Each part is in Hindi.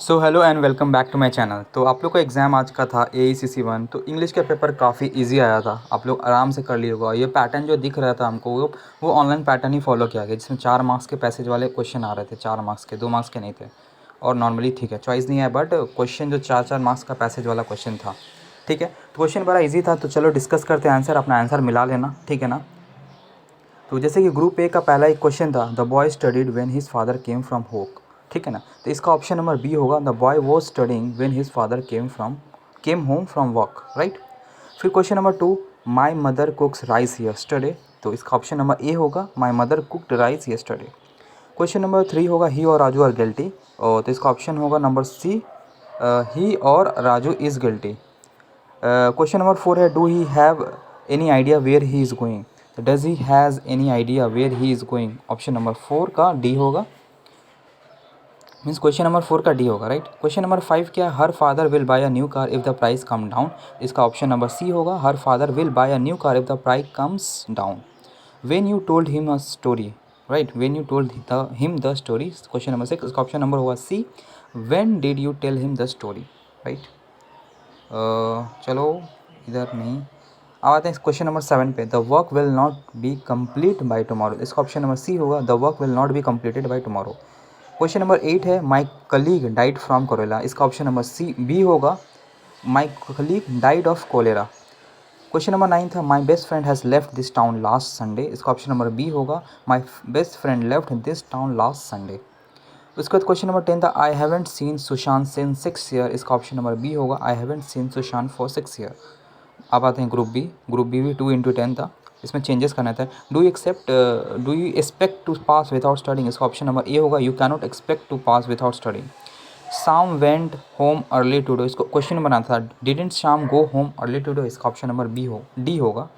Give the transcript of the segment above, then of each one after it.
So hello and welcome back to my channel. तो आप लोग का एग्ज़ाम आज का था AECC 1। तो इंग्लिश का पेपर काफ़ी इजी आया था, आप लोग आराम से कर लिए होगा। ये पैटर्न जो दिख रहा था हमको वो ऑनलाइन पैटर्न ही फॉलो किया गया, जिसमें 4 मार्क्स के पैसेज वाले क्वेश्चन आ रहे थे। 4 मार्क्स के, 2 मार्क्स के नहीं थे। और नॉर्मली ठीक है, चॉइस नहीं है, बट क्वेश्चन जो 4 मार्क्स का पैसेज वाला क्वेश्चन था, ठीक है। तो क्वेश्चन बड़ा ईजी था। तो चलो डिस्कस करते हैं आंसर, अपना आंसर मिला लेना, ठीक है ना। तो जैसे कि ग्रुप ए का पहला एक क्वेश्चन था, the boy studied when his father came from home, ठीक है ना। तो इसका ऑप्शन नंबर बी होगा, the boy was studying when his father came home from work, right. फिर question number 2, my mother cooks rice yesterday. तो इसका ऑप्शन नंबर ए होगा, my mother cooked rice yesterday. Question number 3 होगा, ही और राजू आर गिल्टी। और तो इसका ऑप्शन होगा नंबर सी, ही और Raju is guilty. Question number 4 है, do he have any idea where he is going. Does he has any idea where he is going. Option number 4 का डी होगा, मीन्स क्वेश्चन नंबर 4 का डी होगा, राइट। क्वेश्चन नंबर 5 क्या है, her father will buy a new car if the price come down. इसका ऑप्शन नंबर सी होगा, her father will buy a new car if the price comes down. When you told him a story, right, when you told him the story. Question number 6, इसका ऑप्शन नंबर होगा C, when did you tell him the story, right. चलो इधर नहीं, अब आते हैं क्वेश्चन नंबर 7 पे, the work will not be complete by tomorrow. इसका ऑप्शन नंबर सी होगा, the work will not be completed by tomorrow. Question number 8 है, my colleague died from cholera. इसका ऑप्शन नंबर सी बी होगा, my colleague died of cholera. Question number 9 था, my best friend has left this town last Sunday. इसका ऑप्शन नंबर बी होगा, my best friend left this town last Sunday. उसके बाद क्वेश्चन नंबर 10 था, I haven't seen Sushant since 6 year. इसका ऑप्शन नंबर बी होगा, I haven't seen Sushant for 6 year. अब आते हैं ग्रुप बी। ग्रुप बी भी 2 into 10 था, इसमें चेंजेस करना था। Do you expect to pass without studying. इसका ऑप्शन नंबर ए होगा, you cannot expect to pass without studying. Sham went home early today. इसको क्वेश्चन बनाना था, didn't Sham go home early today. इसका ऑप्शन नंबर डी होगा।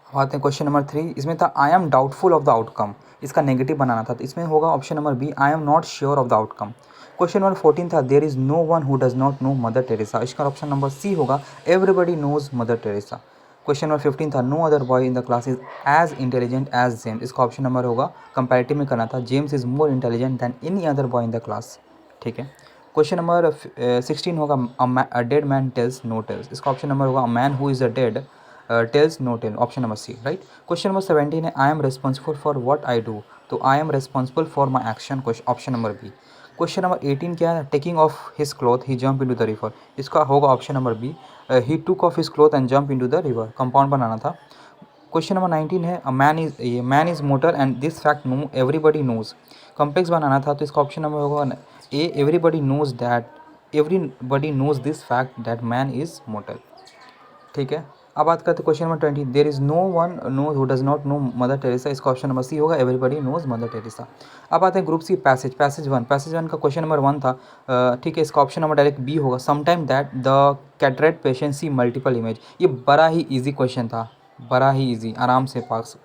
अब आते हैं क्वेश्चन नंबर 3, इसमें था, I am doubtful of the outcome. इसका नेगेटिव बनाना था, तो इसमें होगा option number B, I am not sure of the outcome. Question number 14 था, there is no one who does not know Mother Teresa. इसका ऑप्शन नंबर सी होगा, everybody knows Mother Teresa. Question number 15 था, no other boy in the class is as intelligent as James. इसका ऑप्शन नंबर होगा, कंपैरेटिव में करना था, James is more intelligent than any other boy in the class, ठीक है। क्वेश्चन नंबर 16 होगा, a dead man tales no tells. इसका ऑप्शन नंबर होगा, a man who is a dead tells no tale. Option number C, right. Question number 17 है, I am responsible for what I do. तो I am responsible for my action, option number B. Question number 18 क्या है, taking off his cloth he jump into the river. इसका होगा option number B, he took off his cloth and jump into the river. Compound बनाना था। क्वेश्चन नंबर 19 है, a man is mortal and this fact no everybody knows. Complex बनाना था, तो इसका ऑप्शन नंबर होगा A, everybody knows this fact that man is mortal, ठीक है। अब बात करते हैं question number 20, there is no one know who does not know Mother Teresa. इसका ऑप्शन नंबर सी होगा, एवरीबडी नोज मदर टेरेसा। अब आते हैं ग्रुप सी, पैसेज वन का क्वेश्चन नंबर 1 था, ठीक है। इसका ऑप्शन नंबर डायरेक्ट बी होगा, sometime that the cataract patient see multiple image. ये बड़ा ही ईजी क्वेश्चन था, बड़ा ही ईजी, आराम से पास,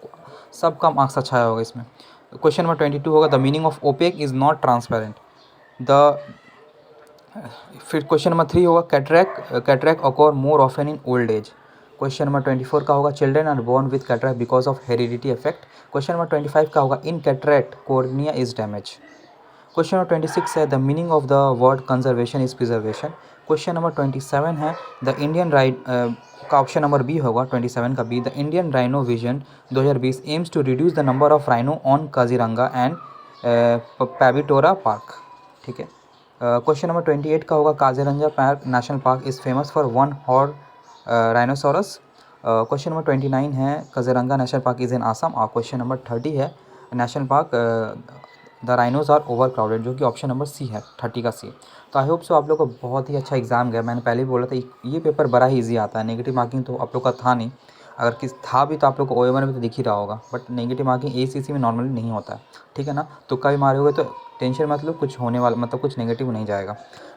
सबका मार्क्स अच्छा होगा इसमें। क्वेश्चन नंबर 22 होगा, the meaning of opaque is not transparent. The फिर क्वेश्चन नंबर 3 होगा, cataract occur more often in old age. Question number 24 का होगा, children are born with cataract because of heredity effect. Question number 25 का होगा, in cataract cornea is damage. Question number 26 है, the meaning of the word conservation is preservation. Question number 27 है, द इंडियन राइट का ऑप्शन नंबर बी होगा, 27 का B, the Indian rhino vision 2020 aims to reduce the number of rhino on Kaziranga and Pabitora park, ठीक है। क्वेश्चन नंबर 28 का होगा, Kaziranga park national park is famous for one horn rhinoceros. Question number 29 है, Kaziranga national park is in Assam. और क्वेश्चन नंबर 30 है, national park the rhinos are over crowded, जो कि ऑप्शन नंबर सी है, 30 का सी। तो आई होप सो आप लोग को बहुत ही अच्छा एग्जाम गया। मैंने पहले भी बोला था, ये पेपर बड़ा ही ईजी आता है। नेगेटिव मार्किंग तो आप लोग का था नहीं, अगर किस था भी तो आप लोग को OA1 में तो दिख ही रहा होगा, बट नेगेटिव मार्किंग ACC में नॉर्मली नहीं होता है, ठीक है ना। तुक्का भी मारे होगे तो टेंशन मत लो, कुछ होने वाला मतलब कुछ नेगेटिव नहीं जाएगा,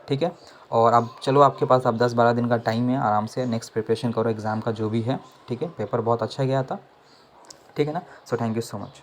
ठीक है। और अब चलो, आपके पास अब 10-12 दिन का टाइम है, आराम से नेक्स्ट प्रिपरेशन करो एग्ज़ाम का जो भी है, ठीक है। पेपर बहुत अच्छा गया था, ठीक है ना। So thank you so much.